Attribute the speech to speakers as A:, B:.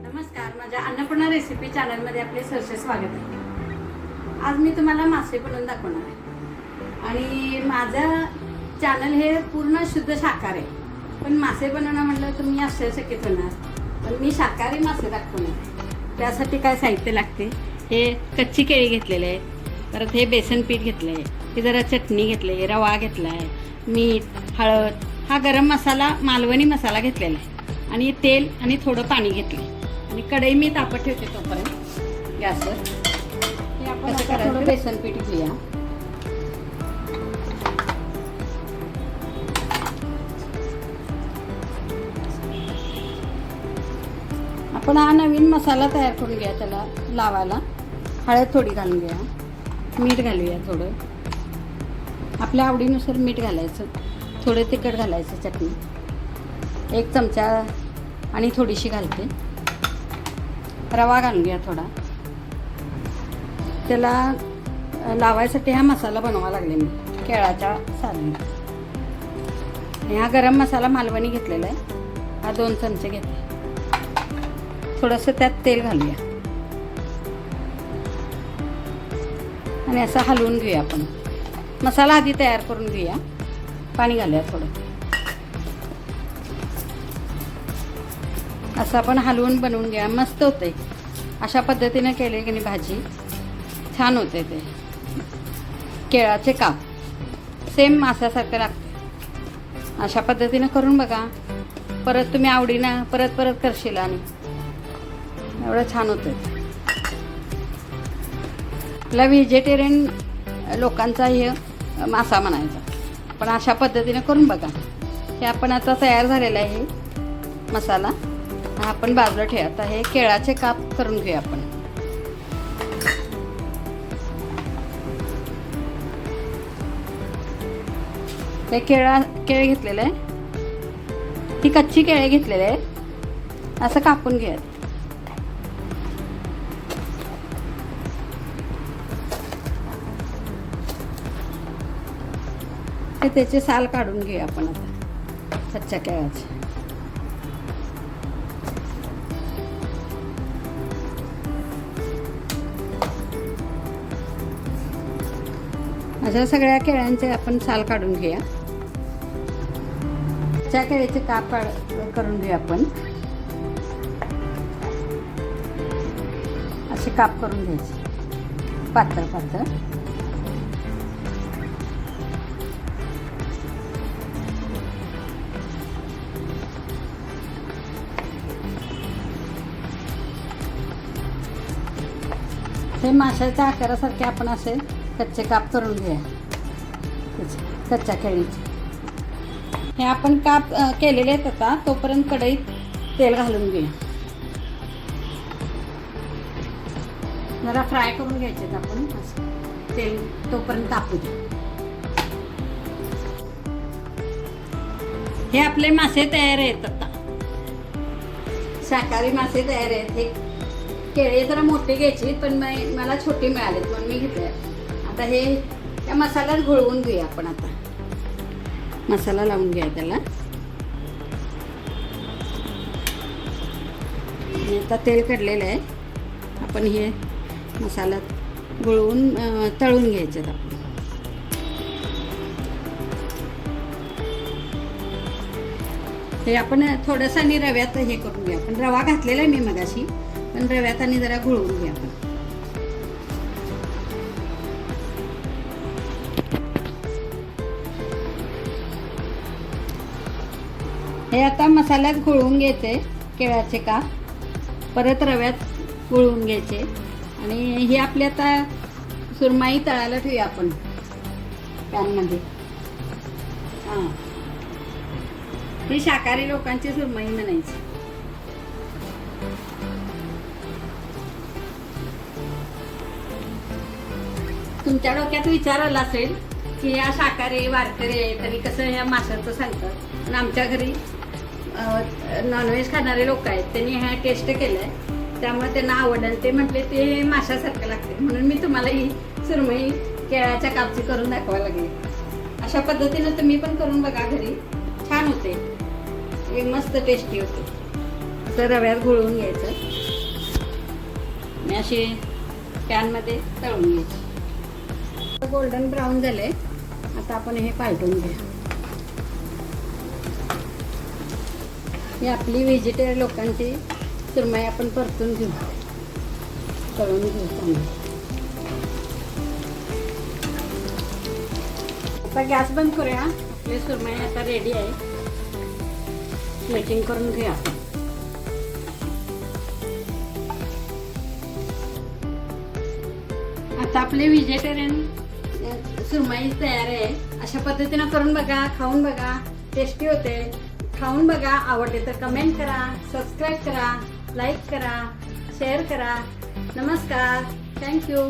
A: नमस्कार, माझ्या अन्नपूर्णा रेसिपी चॅनलमध्ये आपले सहर्ष स्वागत आहे। आज मी तुम्हाला मासे बनवून दाखवणार आहे आणि माझं चॅनल हे पूर्ण शुद्ध शाकाहारी आहे, पण मासे बनवणं म्हटलं तर मी आश्चर्यचकित होणार, पण मी शाकाहारी मासे दाखवणार आहे। त्यासाठी काय साहित्य लागते, हे कच्ची केळी घेतलेले आहे, परत हे बेसन पीठ घेतलं आहे, हे जरा चटणी घेतली आहे, रवा घेतला आहे, मीठ, हळद, हा गरम मसाला मालवणी मसाला घेतलेला आहे आणि तेल आणि थोडं पाणी घेतलं आणि कढई मी तापत ठेवते तोपर्यंत गॅसवर। हे आपण आता थोडं बेसन पीठ घेऊया। आपण हा नवीन मसाला तयार करून घ्या, त्याला लावायला हळद थोडी घालून घ्या, मीठ घालूया थोडं, आपल्या आवडीनुसार मीठ घालायचं, थोडं तिखट घालायचं, चटणी 1 चमचा आणि थोडीशी घालते, रवा घालून घ्या थोडा। त्याला लावायसाठी हा मसाला बनवावा लागले मी केळाच्या सालीने। हा गरम मसाला मालवणी घेतलेला आहे, हा 2 चमचे घेतले, थोडंसं त्यात तेल घालूया आणि असं हलवून घेऊया। आपण मसाला आधी तयार करून घेऊया, पाणी घालूया थोडं, असं आपण हलवून बनवून घ्या, मस्त होते। अशा पद्धतीने केले की नाही भाजी छान होते। ते केळाचे काप सेम माशासारखं लागते, अशा पद्धतीने करून बघा, परत तुम्ही आवडीनं परत परत करशील आणि एवढं छान होतं। आपला व्हेजिटेरियन लोकांचा हे मासा म्हणायचा, पण अशा पद्धतीने करून बघा। हे आपण आता तयार झालेला आहे मसाला, आपण बाजूला ठेवा। आता हे केळाचे काप करून घेऊया आपण। हे केळे घेतलेले आहे, ही कच्ची केळे घेतलेले आहे, असं कापून घ्या। हे त्याचे साल काढून घेऊया आपण आता कच्च्या केळाचे। अशा सगळ्या केळ्यांचे आपण साल काढून घेऊया, कच्च्या केळीचे काप करून घेऊया आपण। असे काप करून घ्यायचे पातळ पातळ। हे माशाच्या आकारासारखे आपण असे कच्चे काप करून घ्या कच्च्या केळीचे। हे आपण काप केलेले आहेत, आता तोपर्यंत कढईत तेल घालून घेऊया, जरा फ्राय करून घ्यायचे आपण, तेल तोपर्यंत तापू दे। हे आपले मासे तयार आहेत, आता शाकाहारी मासे तयार आहेत। हे केळे जरा मोठे घ्यायचे, पण मला छोटे मिळालेत म्हणून मी घेतले। आता हे त्या मसाल्यात घोळवून घेऊया आपण। आता मसाला लावून घ्या त्याला, आता तेल कढलेलं आहे, आपण हे मसाल्यात घोळवून तळून घ्यायचे आपण। हे आपण थोडंसं आणि रव्यात हे करून घ्या, आपण रवा घातलेला आहे मी मगाशी, पण रव्यात आणि जरा घोळवून घ्या आपण। हे आता मसाल्यात घोळवून घ्यायचे केळाचे काप, परत रव्यात घोळवून घ्यायचे आणि हे आपले आता सुरमई तळायला ठेवूया आपण पॅनमध्ये। हां, ही शाकाहारी लोकांची सुरमई म्हणायची। तुमच्या डोक्यात विचार आला असेल की या शाकाहारी वारकरी आहे तरी कसं ह्या माशाचं सांगतात, पण आमच्या घरी नॉनव्हेज खाणारे लोक आहेत, त्यांनी ह्या टेस्ट केलाय, त्यामुळे त्यांना आवडलं। ते म्हटले ते माशासारखं लागते, म्हणून मी तुम्हाला ही सुरमई केळाच्या कापची करून दाखवायला लागली। अशा पद्धतीने तुम्ही पण करून बघा घरी, छान छान होते, एक मस्त टेस्टी होते. असं रव्यात घोळवून घ्यायचं आणि असे पॅनमध्ये तळून घ्यायचे. गोल्डन ब्राऊन झाले. आता आपण हे पालटून घेऊ. ही आपली व्हेजिटेरियन लोकांची सुरमई आपण परतून घेऊ, तळून घेऊ चांगली. आता गॅस बंद करूया. आपली सुरमई आता रेडी आहे. प्लेटिंग करून घेऊया. आता आपले व्हेजिटेरियन सुरमई तयार आहे. अशा पद्धतीनं करून बघा, खाऊन बघा, टेस्टी होते. खाऊन बघा, आवडते तर कमेंट करा, सबस्क्राईब करा, लाईक करा, शेअर करा. नमस्कार, थँक्यू.